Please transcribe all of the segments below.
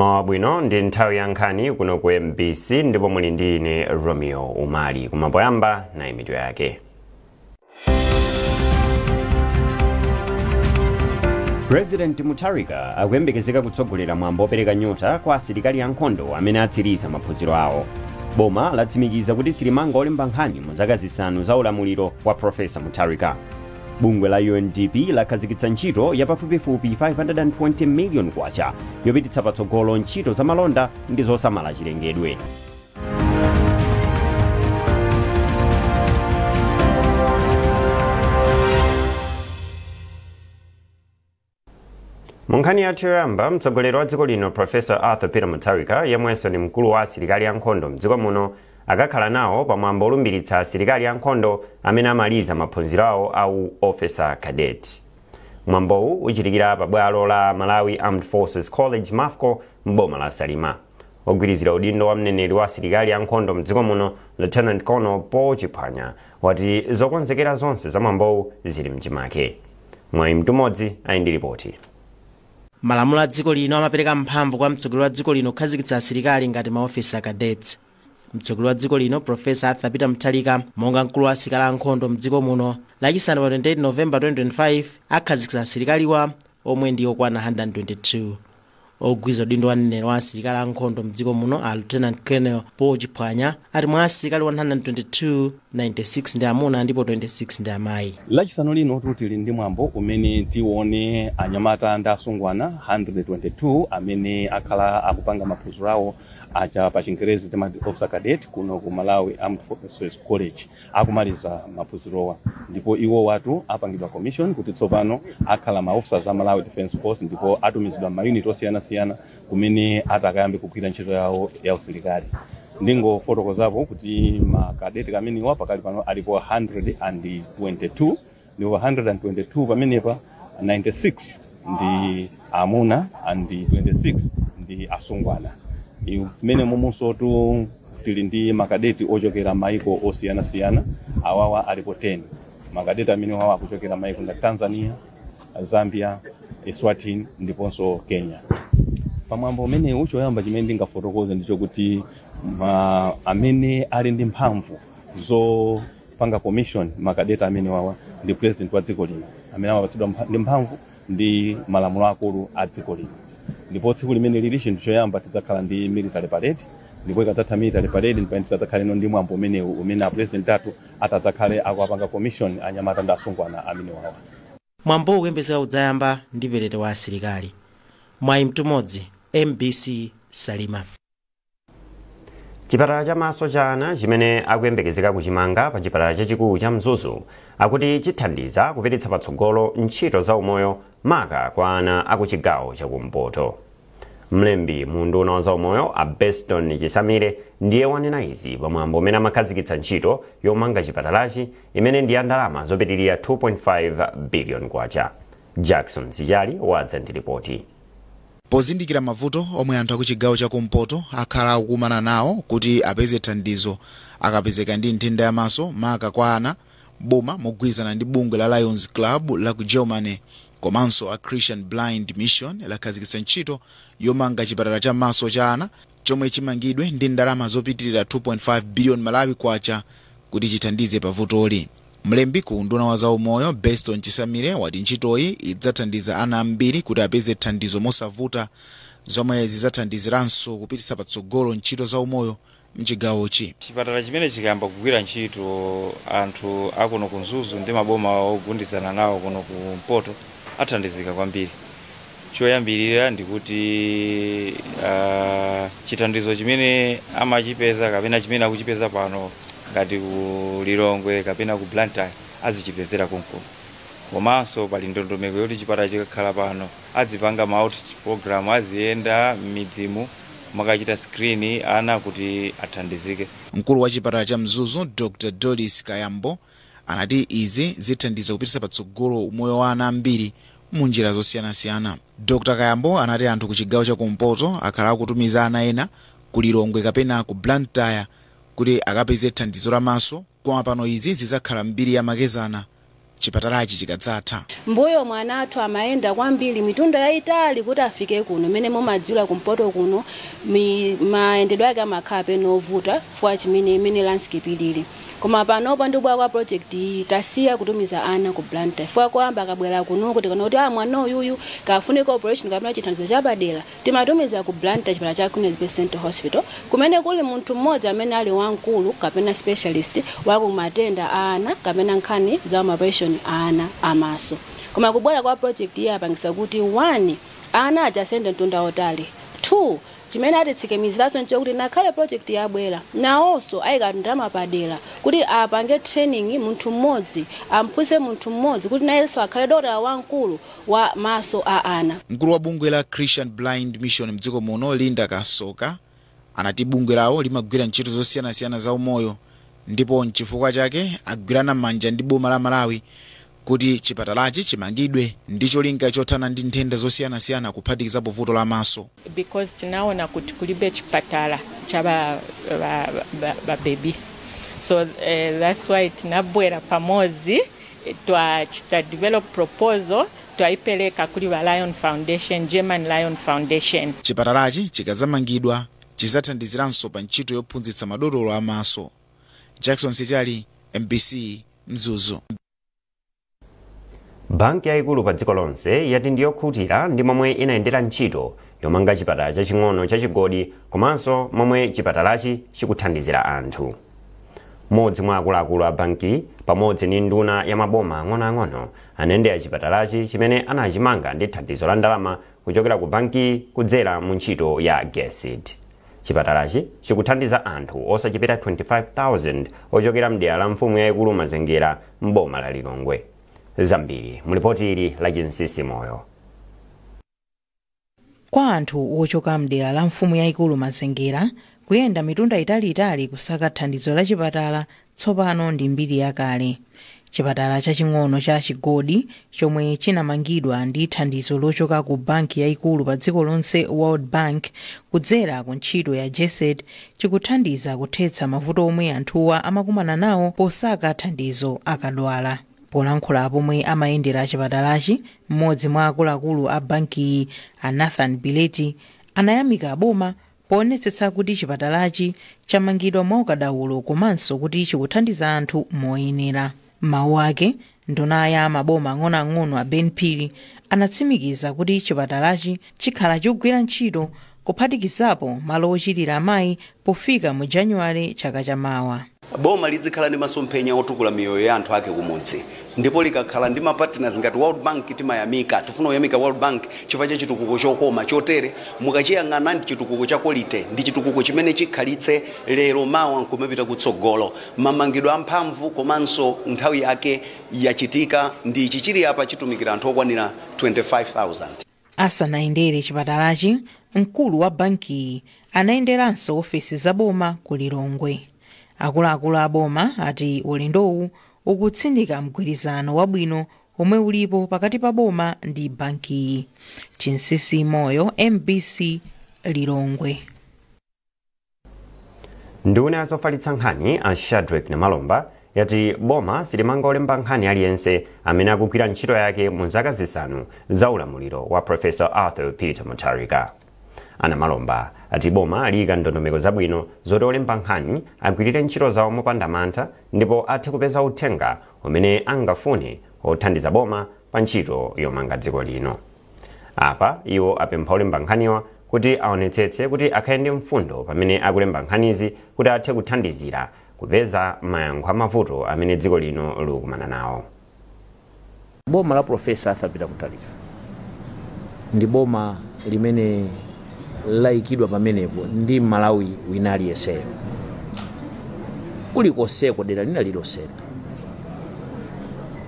Mawabwino ndi nthawi ya nkhani kuno ku MBC ndipo muli ndi ine Romeo Umali kumapoyamba na imitu yake. President Mutharika akuyembekezeka kutsogolera mwambo opereka nyota kwa asilikali ankhondo amene atsiriza maphunziro awo. Boma latsimikiza kuti silimanga olemba nkhani mu zaka zisanu za ulamuliro wa Profesa Mutharika. Bungwe la UNDP lakhazikitsa ntchito ya pafupifupi 520 million kwacha yopititsa patsogolo ntchito za malonda ndi zosamala chilengedwe. Munkhani yathu yoyamba, mtsogoleri wa dziko lino Professor Arthur Peter Mutharika yemwenso ni mkulu wa asilikali ankhondo mdziko muno akakhala nawo pamwambo olumbiritsa asilikali ankhondo amene amaliza maphunziro awo au officer cadet. Mwambowu uchitikira pa bwalo la Malawi Armed Forces College MAFCO m'boma la Salima. Ogwirizira udindo wa mneneri wa asilikali ankhondo mdziko muno Lieutenant Colonel Paul Chiphwanya wati zokonzekera zonse za mwambowu zili mchimake. Mwayi mtumodzi ali ndi ripoti. Malamulo a dziko lino amapereka mphamvu kwa mtsogoleri wa dziko lino kukhazikitsa asilikali ngati maofisa cadets. Mtsogoleri wa dziko lino Professor Arthur Peter Mutharika monga mkulu wa asilikali ankhondo mdziko muno lachisanu pa 28 November 2025 akhazikitsa asilikaliwa omwe ndi okwana 122. Ogwirizira udindo wa mneneri wa asilikali ankhondo mdziko muno a Lieutenant Colonel Paul Chiphwanya ati mwa asilikali 122 96 ndi amuna ndipo 26 ndi amayi. Lachisanu lino tili ndi mwambo umene tione anyamata ndi asungwana 122 amene akhala akupanga maphunziro awo acha pa Chingerezi timati officer cadet kuno ku Malawi Armed Forces College akumaliza maphunzirowa, ndipo iwo watu apangidwa commission kuti tsopano akhala ma officers za Malawi Defense Force ndipo atumizidwa ma unit osiyana-siyana kumene atakayambe kugwira ntchito yawo ya usilikali. Ndingo fotokozapo kuti ma cadet kamene pakali pano alipo 122 ndipo 122 pamenepa 96 ndi amuna and 26 ndi asungwana. Mene mumunso tili ndi makadeti ochokera maiko osiyana-siyana awawa alipo 10. Makadeti amene wawa kuchokera maiko ngati Tanzania, Zambia, Eswatini ndiponso Kenya. Pamwambo umene uchoyamba chimene ndingafotokoze ndicho kuti amene ali ndi mphamvu zopanga commission makadeti amene wawa ndi president wa dziko lino amene amapatsidwa ndi mphamvu ndi malamulo akulu a dziko lino. Ndipo tsiku limene lili chinthu choyamba tidzakhala ndi military parade, ndipo ikadzatha military parade ndipo tidzakhala ndi mwambo umene a president athu atadzakhale akuapanga commission anyamata ndi asungwana amene wawa. Mwambo ukuyembekezeka kudzayamba ndi perete wa asilikali. Mwayi mtumodzi MBC Salima. Chipatala cha maso cha ana chimene akuyembekezeka kuchimanga pa chipatala chachikulu cha Mzuzu akuti chithandiza kupititsa patsogolo ntchito za umoyo maka kwa ana akuchigawo chakumpoto. Mlembi munduna wa zaumoyo a Beston Chisamire ndiye wanena izi pamwambo umene amakhazikitsa ntchito yomanga chipatalachi imene ndi ya ndalama zopitirira 2.5 billion kwacha. Jackson Sijali wadza ndi ripoti. Pozindikira mavuto omwe anthu akuchigawo chakumpoto akhala akukumana nawo kuti apeze thandizo akapezeka ndi nthenda ya maso maka kwa ana, boma mogwirizana ndi bungwe la Lions Club la ku Germany komanso a Christian Blind Mission lakhazikitsa ntchito yomanga chipatala cha maso cha ana chomwe chimangidwe ndi ndalama zopitirira 2.5 billion Malawi kwacha kuti chithandize pavutoli. Mlembi ku unduna wa zaumoyo Beston Chisamire wati ntchitoyi idzathandiza ana ambiri kuti apeze thandizo mosavuta zomwe zidzathandiziranso kupititsa patsogolo ntchito zaumoyo mchigawochi. Chipatala chimene chikayamba kugwira ntchito anthu akuno ku Mzuzu ndi maboma ogundizana nawo kuno ku Mpoto athandizika kwambiri. Choyambirira ndikuti chithandizo chimene amachipeza kapena chimene akuchipeza pano ngati ku Lilongwe kapena ku Blantyre azichipezera konkuno. Komanso pali ndondomeko yoti chipatala chikakhala pano adzipanga outreach program, aziyenda midzimu makachita screen ana kuti athandizike. Mkulu wa chipatala cha Mzuzu Dr. Doris Kayambo anati izi zithandiza kupititsa patsogolo umoyo wa ana ambiri munjira zosiyana-siyana. Dr. Kayambo anati anthu ku chigawo chakumpoto akhala akutumiza ana ena ku Lilongwe kapena ku Blantyre kuti akapeze thandizo la maso, koma pano izi zidzakhala mbiri ya makezana chipatalachi chikadzatha. Mbuyo mwana athu amaenda kwambiri mitunda yaitali kuti afike kuno mene mumadziwira kumpoto kuno maendedwe ake amakhala penovuta fwa chimene landscape ilili. Koma panopo ndibwa kwa project iyi tasiya kutumiza ana ku Blantyre fwa kwamba akabwera kuno kuti kana kuti mwana uyuyu kafunika operation kapena chithandizo chapadera timatumiza ku Blantyre chipatala cha Queen's Best Hospital kumene kuli munthu mmodzi amene ali wankulu kapena specialist wakumatenda ana kapena nkhani za operation ana amaso. Koma kubwera kwa project iyi apangisa kuti 1 ana ajasende mtunda otali, 2 chimene atitsikimiziraso nchokuti nakhale project yabwera nawonso ayikatundama padera kuti apange training munthu mmodzi amphunzitse munthu mmodzi kuti nayenso akhale dokotala wankulu wa maso a ana. Mkulu wa bungwe la Christian Blind Mission mdziko muno Linda Kasoka anati bungwe lawo limagwira ntchito zosiyanasiyana za umoyo ndipo nchifukwa chake agwirana manja ndi boma la Malawi kuti chipatalachi chimangidwe ndicho linga chothana ndi nthenda zosiyanasiyana kuphatikizapo vuto la maso. Because tinaona kuti kulibe chipatala cha ba baby, so that's why tinabwera pamozi twachita develop proposal twaipeleka kuli wa Lion Foundation, German Lion Foundation. Chipatalachi chikazamangidwa chizathandiziranso pa ntchito yophunzitsa madotolo amaso. Jackson Sijali, MBC Mzuzu. Banki yaikulu pa dziko lonse yati ndiyokhutira ndi momwe inayendera ntchito yomanga chipatala chaching'ono cha Chigodi komanso momwe chipatalachi chikuthandizira anthu. Modzi mwa akuluakulu a banki pamodzi ndi nduna ya maboma ang'onoang'ono anayendera chipatalachi chimene anachimanga ndi thandizo la ndalama kuchokera ku banki kudzera mu ntchito ya GESID. Chipatalachi chikuthandiza anthu osachepera 25,000 ochokera mdera la mfumu yaikulu Mazengera m'boma la Lilongwe. Zambiri mulipoti ili la Jinsisi Moyo. Kwa anthu ochoka mdera la mfumu yaikulu Mazengera kuyenda mitunda italiitali kusaka thandizo la chipatala tsopano ndi mbiri yakale. Chipatala chaching'ono cha Chigodi chomwe chinamangidwa ndi thandizo lochoka ku banki yaikulu pa dziko lonse World Bank kudzera ku ntchito ya GESID chikuthandiza kuthetsa mavuto omwe anthuwa amakumana nawo posaka thandizo akadwala. Polankhula pomwe amayendera chipatalachi, mmodzi mwa akuluakulu a banki Nathan Bileti anayamika boma poonetsetsa kuti chipatalachi chamangidwa mwaukadaulo komanso kuti chikuthandiza anthu moyenera. Mawu ake, nduna ya maboma ang'onoang'ono a Ben Pili anatsimikiza kuti chipatalachi chikhala chikugwira ntchito kuphatikizapo malo ochitira amayi pofika mu Januwale chaka chamawa. Boma lidzikhala ndi masomphenya otukula miyoyo ya anthu ake kumudzi ndipo likakhala ndi mapartners ngati World Bank timayamika. Tifuna kuyamika World Bank chifukwa cha chitukuko chokoma chotere mukachiyang'ana ndi chitukuko cha quality ndi chitukuko chimene chikhalitse lero mawa nkumapita kutsogolo. Mamangidwe amphamvu komanso nthawi yake yachitika ndi chichiri apa chitumikira anthu okwanira 25,000. Asanayendere chipatalachi, mkulu wa banki anayenderanso ofesi za boma ku Lilongwe. Akuluakulu a boma ati ulendowu ukutsindika mgwirizano wabwino omwe ulipo pakati pa boma ndi banki. Jinsisi Moyo, MBC Lilongwe. Nduna yazofalitsa nkhani a Shadrack Namalomba yati boma silimanga olemba nkhani aliyense amene akugwira ntchito yake mu zaka zisanu za ulamuliro wa Professor Arthur Peter Mutharika. Ana Malomba ati boma aliyika ndondomeko zabwino zoti olemba nkhani agwirire ntchito zawo mopanda mantha ndipo athe kupeza uthenga umene angafune othandiza boma pa ntchito yomanga dziko lino. Apa iwo apempha olemba nkhaniwa kuti aonetsetse kuti akhale ndi mfundo pamene akulemba nkhanizi kuti athe kuthandizira kupeza mayankho amavuto amene dziko lino likumana nawo. Boma la Professor Arthur Peter Mutharika ndi boma limene laikidwa pamenepo ndi Malawi wina aliyenseyo. Kulikoseko dera lina lilosera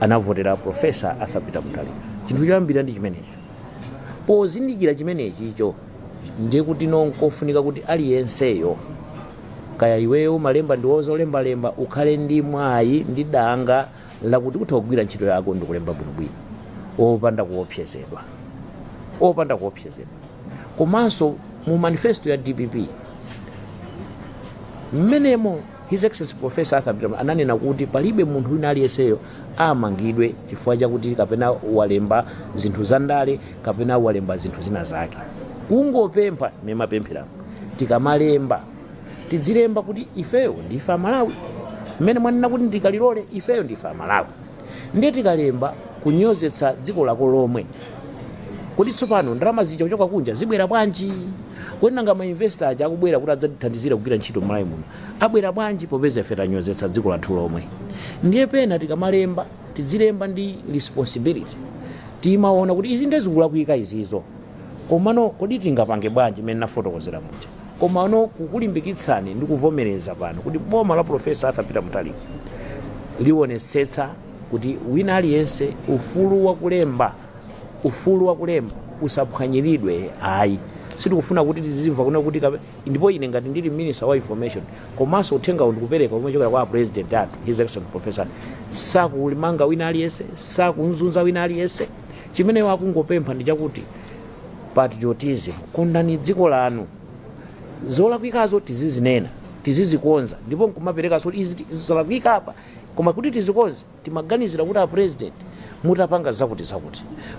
anavotera Professor Arthur Peter Mutharika. Chinthu choyambira ndi chimenecho. Pozindikira chimenechi icho ndiye kuti nonkofunika kuti aliyenseyo kaya iweyo malemba ndi wozolembalemba ukhale ndi mwayi ndi danga lakuti kutha kugwira ntchito yako ndi kulemba bwinobwino opanda kuopsezedwa. Komanso mu manifesto ya DPP mmenemo His Excellency Professor Arthur Peter ananena kuti palibe munthu wina aliyenseyo amangidwe chifukwa chakuti kapena walemba zinthu za ndale kapena walemba zinthu zina zake. Kungopempha memapemphera tikamalemba tidzilemba kuti ifeyo ndife Malawi, mmene mwanena kuti ndikalilole ifeyo ndife Malawi, ndiye tikalemba kunyozetsa dziko lako lomwe kuti tsopano ndalama zija kuchoka kunja zibwera bwanji, kwenanga ma investor aja akubwera kuti adzathandizira kugwira ntchito Malawi muno abwera bwanji popeza ife tanyozetsa dziko lathu lomwe. Ndiye pena tikamalemba tidzilemba ndi responsibility, timaona kuti izi ndezikula kuyika izizo, komano kodi tingapange bwanji mmene nafotokozera muja, komano kukulimbikitsani ndi kuvomereza pano kuti boma la Professor Arthur Peter Mutharika liwonesetsa kuti wina aliyense ufulu wa kulemba usaphwanyiridwe ayi. Sitikufuna kuti tizimva kuna kuti ndipo ine ngati ndili minister wa information komanso uthenga ndikupereka umechokera kwa president athu His Excellency Professor sakulimanga wina aliyense, sakunzunza wina aliyense. Chimene wakungopempha ndi chakuti patriotism, kondani dziko lanu, zolakwikazo tizizinena tizizikonza, ndipo nkumapereka so izi zolakwika apa koma kuti tizikonze timaganizira kuti a president mutapanga zakuti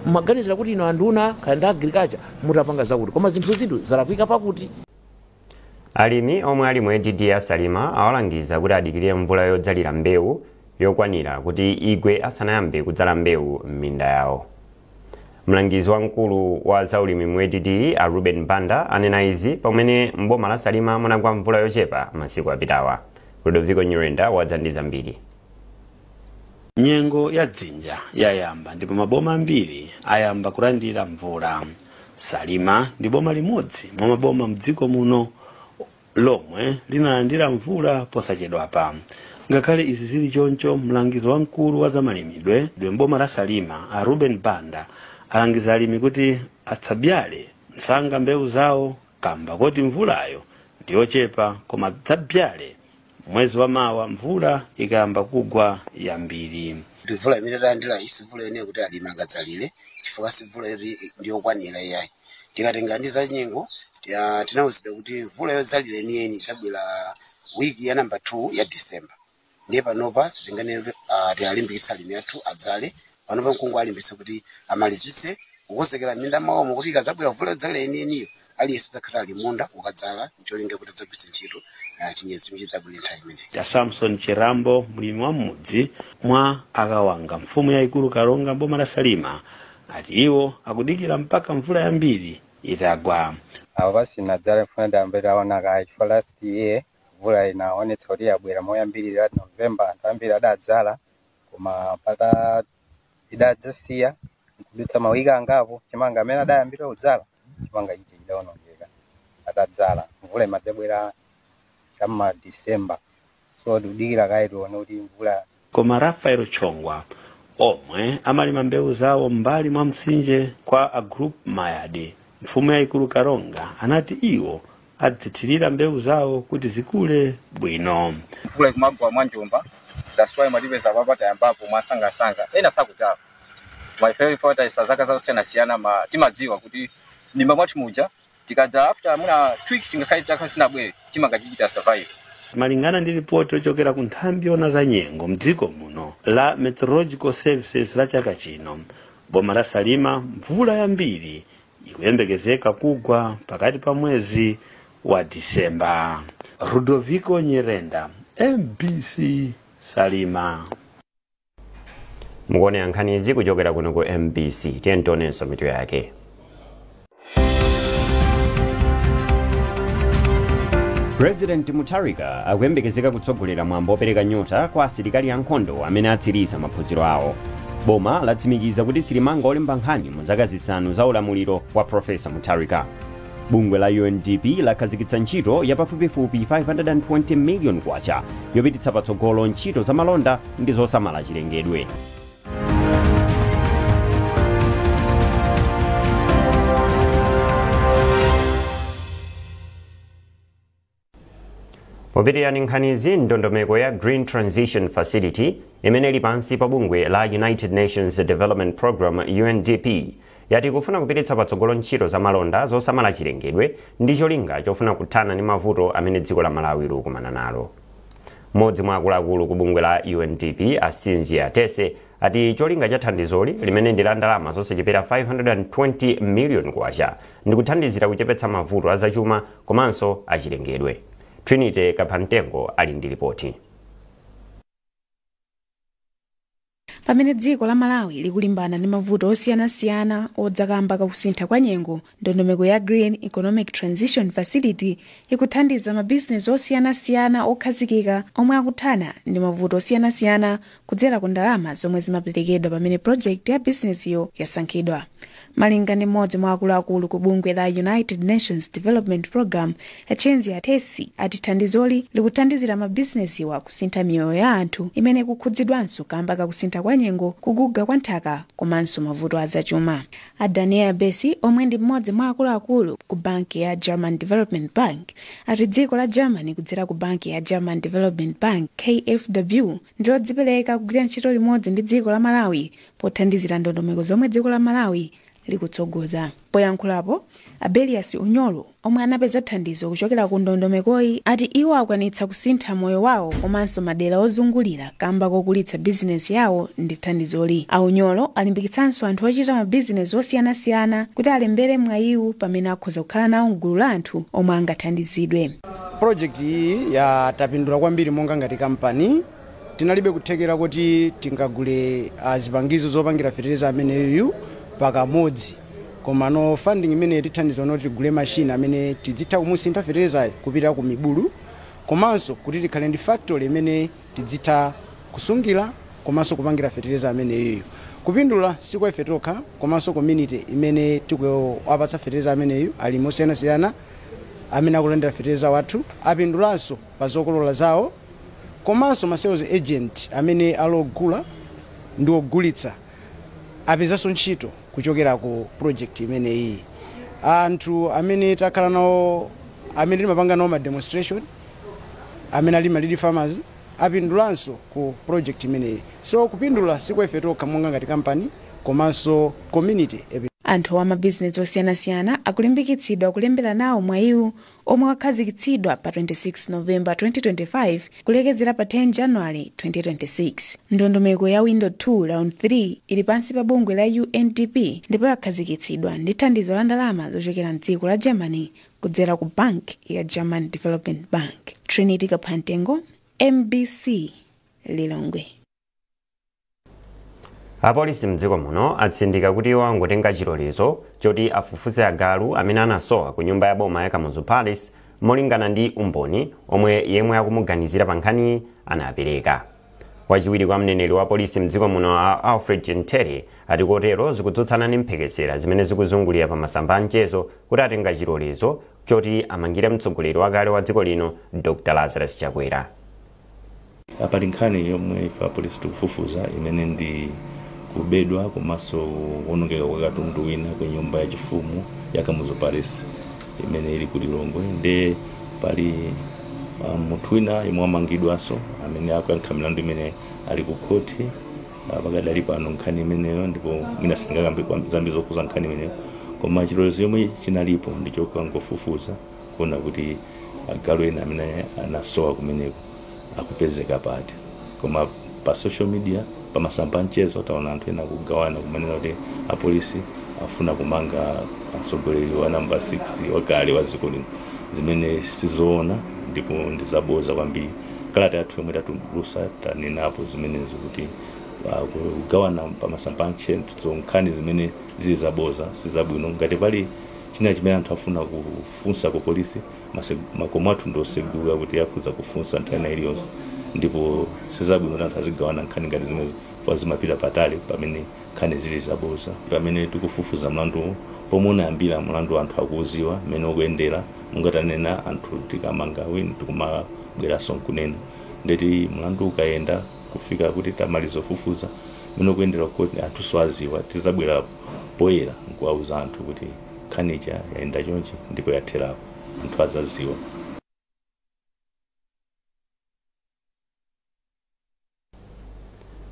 mumaganizira kuti ino anduna kanda agriculture mutapanga zakuti koma zinthu zalakwika pakuti. Alimi omwe ali mu EDD Salima awalangiza kuti adikirire mvula yodzalira mbewu yokwanira kuti igwe asanayambe kudzala mbewu m'minda yawo. Mlangizi wamkulu wa zaulimi mu EDD Ruben Banda anena izi pamene mboma la Salima munagwa mvula yochepa masiku apitawa. Ludovico Nyirenda wadzandiza mbiri. Nyengo ya dzinja yayamba ndipo maboma ambiri ayamba kulandira mvula. Salima ndi boma limodzi mwa maboma mdziko muno lomwe linalandira mvula posachedwapa. Ngakhale izi zili choncho, mlangizi wamkulu wa zamalimidwe mboma la Salima Ruben Banda alangiza alimi kuti atsabyale msanga mbewu zawo kamba kuti mvulayo ndiyochepa, koma atsabyale mwezi wa mawa mvula ikayamba kugwa yambiri. Mvula imene talandira isi mvula ine kuti alimi angadzalire chifukwa si mvula ndiyokwanira iyayi. Tikatenga ndi za nyengo tinawuzidwa kuti mvula yodzalira enieni idzabwera wiki ya namba 2 ya December. Ndiye panopa sitinganene tiyalimbikitsa alimi athu adzale, panopa mkungu alimbikitsa kuti amalizitse kukonzekera minda mawo kuti ikadzabwera mvula yodzalira enieniyo aliyense adzakhala ali munda ukadzala ncholinga kuti adzagwiritsa ntchito chinyezi chidzabwera nthawi imeneyi. Samson Chirambo, mlimi wa mudzi mwa akawanga mfumu yaikulu Karonga boma la Salima, ati iwo akudikira mpaka mvula yambiri itagwa. Abo basinadzala mfuna ndambere aonaka chifukwa last year mvula inaonetsa kuti yabwera moyambiri ya November anthu ambiri adadzala, koma mpaka idadzasiya kudutsa mawiki angapo chimanga amene adayambira kudzala chimanga ichi chidaonongeka adadzala mvula imadzabwera kama December, so tudikira kaitione kuti mvula. Koma Rafael Chongwa omwe amalima mbewu zawo mbali mwa mtsinje kwa a group Mayade mfumu yaikulu Karonga anati iwo adzithirira mbewu zawo kuti zikule bwino. Mvula ikumagwa mwanjomba, that's why malipeza papata yambapo mwasangasanga ena sakudzala my favorite isazaka zakusiyana timadziwa kuti ndimba mwati muja tikadza after muna 2 weeks ngakhale chaka sinabwere chimanga chichita survive. Malingana ndi ripoti yochokera ku nthambi yona za nyengo mdziko muno la Meteorological Services la chaka chino, boma la Salima mvula yambiri ikuyembekezeka kugwa pakati pa mwezi wa Disemba. Ludovico Nyirenda, MBC Salima. Mukone yankhanizi kuchokera kuno ku MBC, tiyentonenso mitu yake. President Mutharika akuyembekezeka kutsogolera mwambo opereka nyota kwa asilikali ankhondo amene atsiriza maphunziro awo. Boma latsimikiza kuti silimanga olemba nkhani mu zaka zisanu za ulamuliro wa Professor Mutharika. Bungwe la UNDP lakhazikitsa ntchito ya pafupifupi 520 million kwacha yopititsa patsogolo ntchito za malonda ndi zosamala chilengedwe. Popitirira nkhanizi, ndondomeko ya Green Transition Facility imene ili pansi pa bungwe la United Nations Development Program UNDP yati kufuna kupititsa patsogolo ntchito za malonda zosamala chilengedwe ndi cholinga chofuna kuthana ndi mavuto amene dziko la Malawi likumana nalo. Mmodzi mwa akuluakulu ku bungwe la UNDP Asinzia Tese ati cholinga cha thandizoli limene ndi la ndalama zosachepera 520 million kwacha ndi kuthandizira kuchepetsa mavuto azachuma komanso achilengedwe. Trinity Kaphantengo ali ndi ripoti. Pamene dziko la Malawi likulimbana ndi mavuto osiyanasiyana odzakamba kakusintha kwa nyengo, ndondomeko ya Green Economic Transition Facility ikuthandiza mabizinesi osiyanasiyana okhazikika omwe akuthana ndi mavuto osiyanasiyana kudzera ku ndalama zomwe zimaperekedwa pamene project ya bizinesiyo yasankhidwa. Malinga ndi mmodzi mwa akuluakulu ku bungwe la United Nations Development Program, Asinzia Tese ati thandizoli likuthandizira mabizinesiwa kusintha miyoyo ya anthu imene ikukhudzidwanso kamba kakusintha kwa nyengo, kuguga kwa nthaka komanso mavuto azachuma. Daniel Besi omwe ndi mmodzi mwa akuluakulu ku banki ya German Development Bank ati dziko la Germany kudzera ku banki ya German Development Bank KfW ndilodzipereka kugwira ntchito limodzi ndi dziko la Malawi pothandizira ndondomeko zomwe dziko la Malawi likutsogoza. Poyankhulapo, Abelias Unyolo omwe anapeza thandizo kuchokera ku ndondomekoyi ati iwo akwanitsa kusintha moyo wawo komanso madera ozungulira kamba kokulitsa bizinesi yawo ndi thandizoli. Unyolo alimbikitsanso anthu ochita mabizinesi osiyanasiyana kuti alembere mwayiwu pamene akhoza kukhala nawo mgulu la anthu omwe angathandizidwe. Project iyi yatapindula kwambiri monga ngati kampani. Tinalibe kuthekera kuti tingagule zipangizo zopangira fertilizer ameneyu pakamodzi. Koma no funding imene tithandiza kuti tigule machine amene tidzitha kumusintha fertilizer kupita ku mibulu, komanso kuti tikhale ndi factory imene tidzitha kusungira komanso kupangira fertilizer ameneyo. Kupindula sikwa ife tokha komanso community imene tikuwapatsa fertilizer ameneyo ali mosiyanasiyana amene akulandira fertilizer wathu apindulanso pa zokolola zawo, komanso ma sales agent amene alogula ndi ogulitsa apezanso ntchito kuchokera ku project imene iyi. Anthu amene takhala nawo amene timapanga nawo ma demonstration amene ali malidi farmers apindulanso ku project imene iyi. So kupindula sikwa ife tokha monga ngati company komanso community. Anthu wa mabizinesi osiyanasiyana akulimbikitsidwa kulembera nawo mwayiwu omwe wakhazikitsidwa pa 26 November 2025 kulekezera pa 10 January 2026. Ndondomeko ya Window 2 Round 3 ili pansi pa bungwe la UNDP ndipo yakhazikitsidwa ndi thandizo la ndalama zochokera mdziko la Germany kudzera ku bank ya German Development Bank. Trinity Kaphantengo, MBC, Lilongwe. Apolisi mdziko muno atsindika kuti iwo angotenga chilolezo choti afufuze agalu amene anasowa ku nyumba ya boma ya Kamuzu Palace molingana ndi umboni omwe yemwe akumuganizira pa nkhani anapereka. Wachiwiri kwa mneneri wa polisi mdziko muno Alfred Chintere ati kotero zikudzutsana ndi mphekesera zimene zikuzungulira pa masamba amchezo kuti atenga chilolezo choti amangire mtsogoleri wakale wa dziko lino Dr. Lazarus Chakwera. Pali nkhani yomwe ife apolisi tikufufuza imene ndi kubedwa komanso kuonongeka kwa katundu wina ku nyumba ya chifumu ya Kamuzu Palace imene ili ku Lilongwe. Nde pali munthu wina yemwe wamangidwanso amene akuyankha milandu imene ali ku khoti pakadali pano nkhani imeneyo, ndipo mwina sitingakambe zambi zokuza nkhani imeneyo, koma chilolezo yomwe chinalipo ndicho kangofufuza kuona kuti agalu ena amene anasowa kumeneko akupezeka pati. Koma pa social media pa masamba amchezo taona anthu ena kugawana kumanena kuti apolisi afuna kumanga atsogoleri wa namba 6 wakale wa dziko lino, zimene sizoona ndipo ndizaboza kwambiri. Kalata yathu yomwe tatulusa tanenapo zimenezo kuti kugawana pa masamba amchezo nkhani zimene zili zaboza sizabwino. Ngati pali china chimene anthu afuna kufunsa ku polisi, makomo athu ndosegula kuti akhuza kufunsa nthani iliyonse, ndipo sizabwino kuti anthu azigawana nkhani ngati zimene zimapita patali pamene nkhani zili zaboza. Pamene tikufufuza mlandu pomwe unayambira mlandu anthu akuuziwa mmene ukuyendera, mungatanena anthu tikamanga wina tikumabweranso nkunena. Ndeti mlandu ukayenda kufika kuti tamaliza kufufuza mmene ukuyendera kuti anthu swaziwa, tizabwera poyera nkuwauza anthu kuti nkhanicha yayenda chonchi ndipo yatherapo, anthu azaziwa.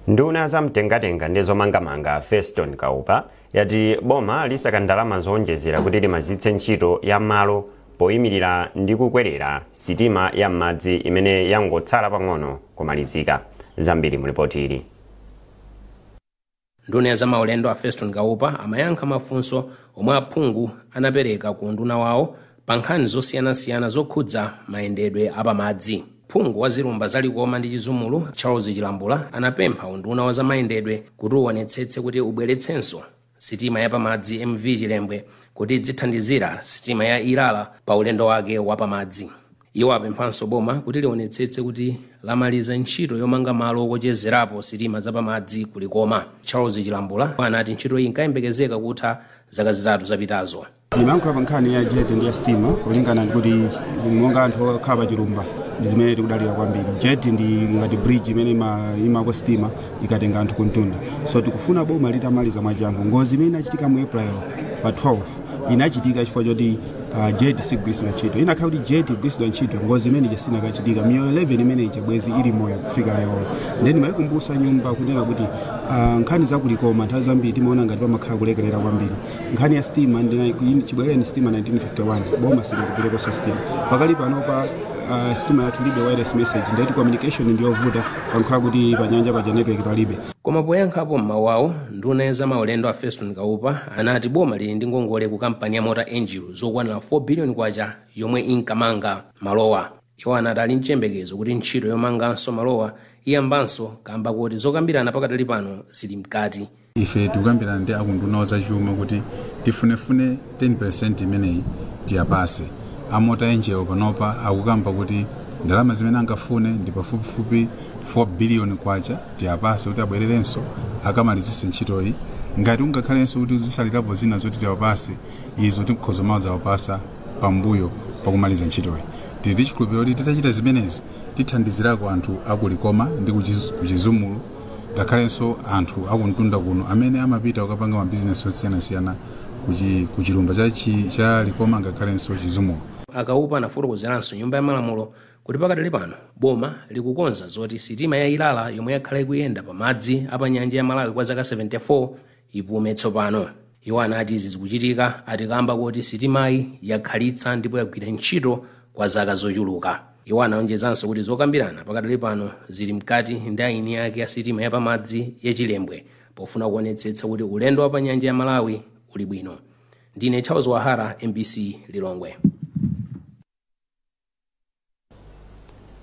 Nduna za mtengatenga ndizo mangamanga Feston Kaupa yati boma lisaka ndalama zonjezera kuti limazitse ntchito ya malo poyimirira ndi kukwerera sitima ya m'madzi imene yangotsala pang'ono kumalizika. Zambiri mu ripoti ili. Nduna ya zamaulendo a Feston Kaupa amayankha mafunso omwe aphungu anapereka ku nduna wawo pa nkhani zosiyanasiyana zokhudza mayendedwe apamadzi. Phungu wa zilumba zalikoma ndi chizumulu Charles Chilambula anapempha unduna wa zamayendedwe kuti uonetsetse kuti ubweretsenso sitima ya pamadzi MV Chilembwe kuti idzithandizira sitima ya Ilala pa ulendo wake wa pamadzi. Iwo apemphanso boma kuti lionetsetse kuti lamaliza ntchito yomanga malo okochezerapo sitima zapamadzi kulikoma. Charles Chilambula anati ntchito iyi inkayembekezeka kutha zaka zitatu zapitazo. Limankhula pa nkhani ya jet ndi ya sitima kulingana ndi kuti monga anthu okhala pa chilumba ndi zimene tikudalira kwambiri. Jet ndi ngati bridge imene imako sitima ikatenga anthu kuntunda. So tikufuna boma litamaliza mwachangu. Ngozi imene inachitika mu April pa 12 inachitika chifukwa choti jet sigwisidwa ntchito. Inakhala kuti jet igwisidwa ntchito ngozi imene isinakachitika. Miyoyo 11 imene ichebwezi ili moyo kufika lero. Then mayikumbusa nyumba kunena kuti nkhani zakulikoma nthawi zambiri timaona ngati pamakhala kulekelera kwambiri. Nkhani ya sitima chibwerere ni sitima 1951 boma silikukuleko sitima. Pakali panopa sitima yathu libe wireless message ndeti communication ndiyovuta kankhala kuti pa nyanja pa network palibe. Koma poyankhapo mmawawo nduna ya zamaulendo a Feston Kaupa anati boma lili ndi ngongole ku kampani ya Motor Angel zokwanira 4 billion kwacha yomwe inkamanga malowa. Iwo anati ali mchembekezo kuti ntchito yomanganso malowa iyambanso kamba kuti zokambirana pakatali pano zili mkati. Ife tikukambirana ndi akunduna zachuma kuti tifunefune 10% imeneyi tiyapase. A Motor Angel panopa akukamba kuti ndalama zimene angafune ndi pafupifupi 4 billion kwacha tiyapase kuti abwererenso akamalizise ntchitoyi. Ngati ungakhalenso kuti zisalirapo zina zoti tiyapase izo tikhoza mawu zawapasa pambuyo pakumaliza ntchitoyi. Tili chikhulupiriro kuti titachita zimenezi tithandizirako anthu akulikoma ndi kuchizumulu ngakhalenso anthu akuntunda kuno amene amapita kukapanga mabizinesi osiyanasiyana kuchilumba cha likoma ngakhalenso chizumulu. Akaupa anafotokozeranso nyumba ya malamulo kuti pakatali pano boma likukonza zoti sitima ya Ilala yomwe yakhala ikuyenda pamadzi apa nyanja ya Malawi kwa zaka 74 ipume tsopano. Iwo anati izi zikuchitika atikamba kuti sitimayi yakhalitsa ndipo yagwira ntchito kwa zaka zochuluka. Iwo anaonjezanso kuti zokambirana pakatali pano zili mkati ndi aini yake ya sitima ya pamadzi ya Chilembwe pofuna kuonetsetsa kuti ulendo wa pa nyanja ya Malawi uli bwino. Ndine Charles Wahara, MBC Lilongwe.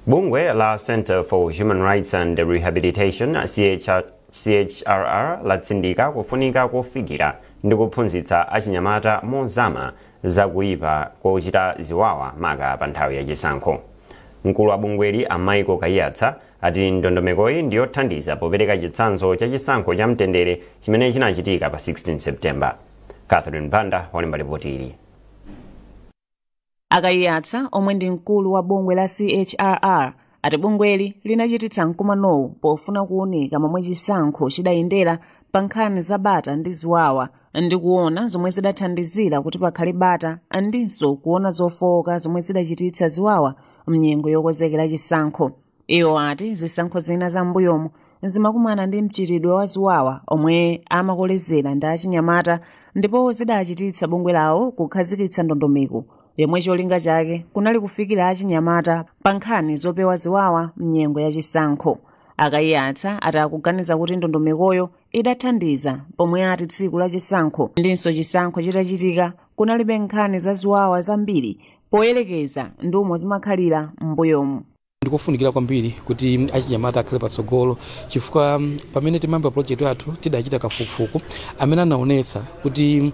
Bungwe la Center for Human Rights and Rehabilitation CHRR latsindika kufunika kufikira ndi kuphunzitsa achinyamata mozama zakuipa kochita ziwawa maka pa nthawi ya chisankho. Mkulu wa bungweli Amaiko Kayatsa ati ndondomekoyi ndiyothandiza popereka chitsanzo cha chisankho cha mtendere chimene chinachitika pa 16 September. Catherine Banda walemba ripoti ili. Akayatsa omwe ndi mkulu wa bungwe la CHRR ati bungweli linachititsa mkumanowu pofuna kuunika momwe chisankho chidayendera pa nkhani za bata ndi ziwawa ndi kuona zomwe zidathandizira kuti pakhale bata ndinso kuona zofowoka zomwe zidachititsa ziwawa mnyengo yokonzekera chisankho. Iwo ati zisankho zina za mbuyomo zimakumana ndi mchitidwe wa ziwawa omwe amakolezera ndi achinyamata ndipo zidachititsa bungwe lawo kukhazikitsa ndondomeko yomwe cholinga chake kunali kufikira achinyamata pa nkhani zopewa ziwawa mnyengo ya chisankho. Akayatsa ati akuganiza kuti ndondomekoyo idathandiza pomwe ati tsiku la chisankho ndinso chisankho chitachitika kunalibe nkhani za ziwawa zambiri poyerekeza ndumwe zimakhalira m'mbuyomu. Ndikufunikira kwambiri kuti achinyamata akhale patsogolo chifukwa pamene timamba project yathu tidachita kafukufuku amene anaonetsa kuti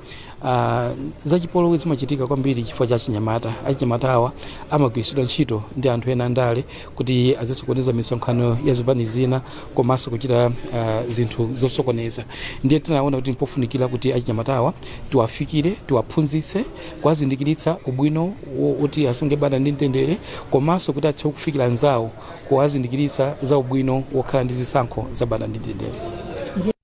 zachipolowe zimachitika kwambiri chifukwa cha achinyamata awa amagwiritsidwa ntchito ndi anthu ena andale kuti azisokoneza misonkhano ya zipani zina komanso kuchita zinthu zosokoneza. Ndiye tinaona kuti mpofunikira kuti achinyamata awa tiwafikire tiwaphunzitse kuwazindikiritsa ubwino kuti asunge bata ndi mtendere komanso kuti athe kufikira nzawo kuwazindikiritsa za ubwino wokhala ndi zisankho za bata ndi mtendere.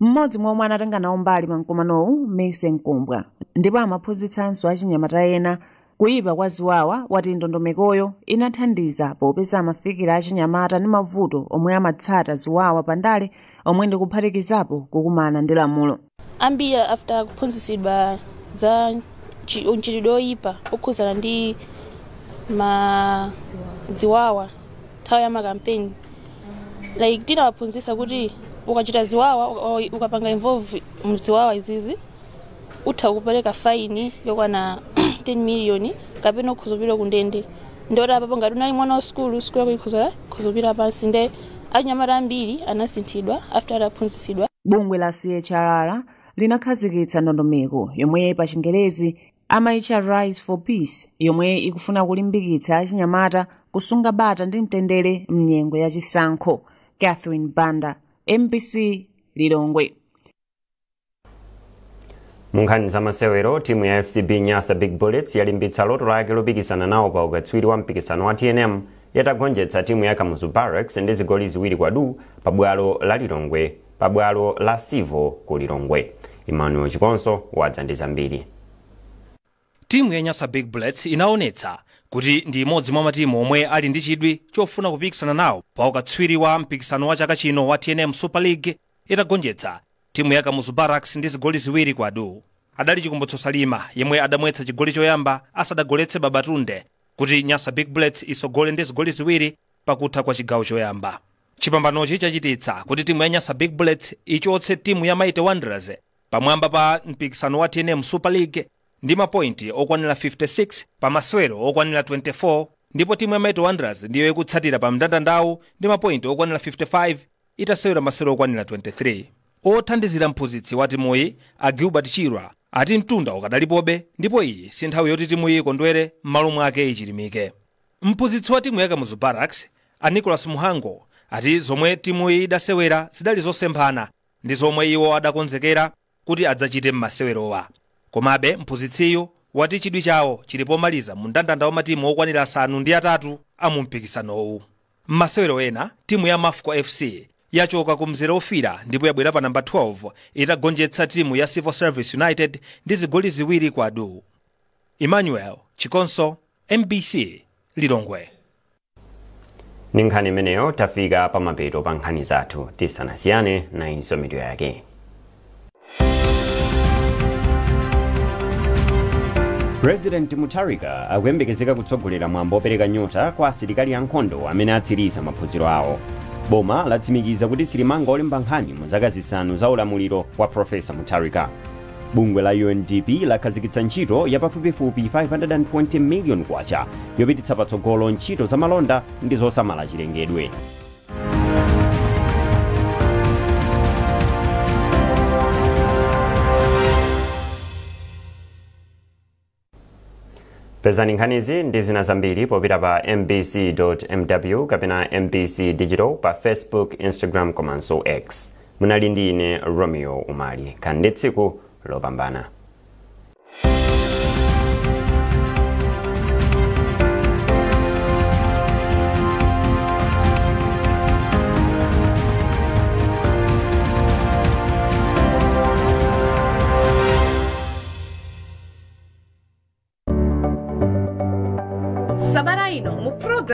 Mmodzi momwe anatenga nawo mbali pa mkumanowu Mason Kumbwa ndipo amaphunzitsanso achinyamata ena kuipa kwa ziwawa wati ndondomekoyo inathandiza popeza amafikira achinyamata ndi mavuto omwe amatsata ziwawa pandale omwe ndikuphatikizapo kukumana ndi lamulo. Ambiri after kuphunzitsidwa za mchitidwe oyipa okhuzana ndi ziwawa nthawi ya makampeni like tinawaphunzitsa kuti ukachita ziwawa ukapanga involve mziwawa izizi utha kupereka faini yokwana 10 million kapena kukhuzupira kundende ndoti apapo ngati unali mwana wa skulu yako ikhuzupira pansi nde anyamata ambiri anasinthidwa after ataphunzitsidwa. Bungwe la CHRR linakhazikitsa ndondomeko yomwe pa Chingerezi amaitcha Rise for Peace, yomwe ikufuna kulimbikitsa achinyamata kusunga bata ndi mtendere mnyengo ya chisankho. Catherine Banda, MBC Lilongwe. Munkhani za masewero, timu ya FCB Nyasa Big Bullets yalimbitsa loto lake lopikisana nawo pa ukatswiri wa mpikisano wa TNM yatagonjetsa timu ya Kamuzu Barracks ndi zigoli ziwiri kwa du pabwalo la Lilongwe, pabwalo la Sivo ku Lilongwe. Emmanuel Chikonso wadza ndi zambiri. Timu ya Nyasa Big Bullets inaonetsa kuti ndi imodzi mwa matimu omwe ali ndi chidwi chofuna kupikisana nawo pa ukatswiri wa mpikisano wa chaka chino wa TNM Super League itagonjetsa timu ya Kamuzu Barracks ndi zigoli ziwiri kwa du. Adali Chikumbutso Salima yemwe adamwetsa chigoli choyamba asadagoletse Babatunde kuti Nyasa Big Bullets isogole ndi zigoli ziwiri pakutha kwa chigawo choyamba. Chipambanochi chachititsa kuti timu ya Nyasa Big Bullets ichotse timu ya Mighty Wanderers pamwamba pa mpikisano wa TNM Super League ndi mapointi okwanira 56 pa masewero okwanira 24, ndipo timu ya Mighty Wanderers ndiyo ikutsatira pa mndandanda ndi mapointi okwanira 55 itasewera masewero okwanira 23. Othandizira mphunzitsi wa timuyi a Gilbert Chirwa ati mtunda ukadalipobe ndipo iyi si nthawi yoti timuyi ikondwere m'malo mwake ichilimike. Mphunzitsi wa timu ya Kamuzu Barracks a Nicholas Muhango ati zomwe timuyi idasewera zidali zosemphana ndi zomwe iwo adakonzekera kuti adzachite m'masewerowa. Komabe mphunzitsiyo wati chidwi chawo chilipomaliza mu mndandanda wa matimu okwanira 5 a mu mpikisanowu. M'masewero ena timu ya Mafco FC yachoka ku mzere ofira ndipo yabwera pa namba 12 itagonjetsa timu ya Civil Service United ndi zigoli ziwiri kwa du. Emmanuel Chikonso, MBC Lilongwe. Ndi nkhani imeneyo tafika pa mapeto pa nkhani zathu, tisanasiyane na inso mitu yake. President Mutharika akuyembekezeka kutsogolera mwambo opereka nyota kwa asilikali ankhondo amene atsiriza maphunziro awo. Boma latsimikiza kuti silimanga olemba nkhani mu zaka zisanu za ulamuliro wa Profesa Mutharika. Bungwe la UNDP lakhazikitsa ntchito ya pafupifupi 520 million kwacha yopititsa patsogolo ntchito za malonda ndi zosamala chilengedwe. Pezani nkhanizi ndi zina zambiri popita pa mbc.mw kapena MBC Digital pa Facebook, Instagram komanso X. Munali ndi ine Romeo Umali. Khalani ndi tsiku lopambana.